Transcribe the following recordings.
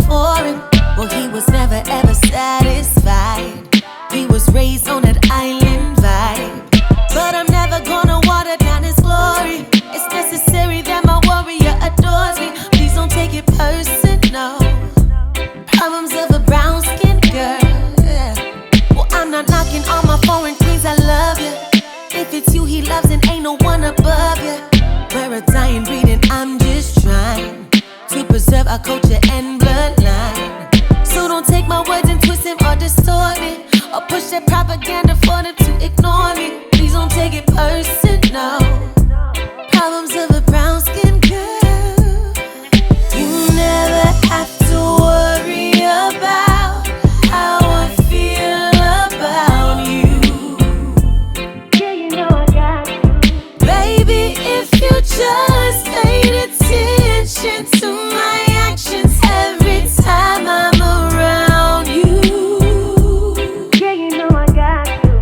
foreign. Well, he was never ever satisfied. He was raised on that island vibe. But I'm never gonna water down his glory. It's necessary that my warrior adores me. Please don't take it personal. Problems of a brown skinned girl. Well, I'm not knocking all my foreign queens, I love you. If it's you he loves and ain't no one above you. We're a dying breed and I'm just trying to preserve our culture and bloodline. So don't take my words and twist them or distort it, or push that propaganda for them to ignore me. Please don't take it personal. Problems of a brown skinned girl. You never have to worry about how I feel about you. Yeah, you know I got you. Baby, if you just paid attention to my actions every time I'm around you. Yeah, you know I got you.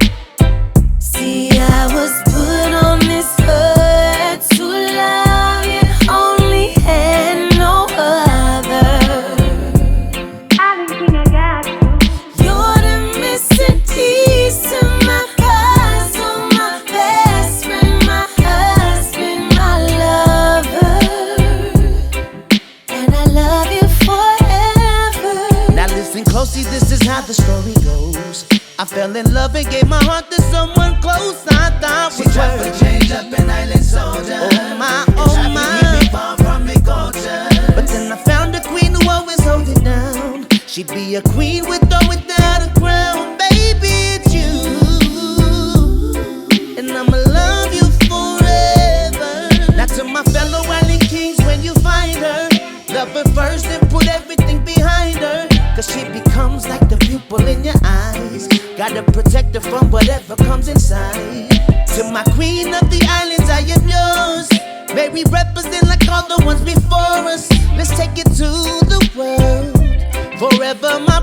See, I was put on this earth to love you, only and no other. I think I got you. You're the missing piece to my puzzle, my best friend, my husband, my lover. And I love you forever. Now listen closely, this is how the story goes. I fell in love and gave my heart to someone close I thought She was tried her. to change up an island soldier. Oh my, oh Tried to my. keep me far from me culture. But then I found a queen who always hold it down. She'd be a queen with or without a crown. Baby, it's you, and I'ma love you forever. Now to my fellow island kings, when you find her, love her first and put everything behind her. Cause she becomes like the pupil in your eyes. Gotta protect her from whatever comes inside. To my queen of the islands, I am yours. May we represent like all the ones before us. Let's take it to the world. Forever my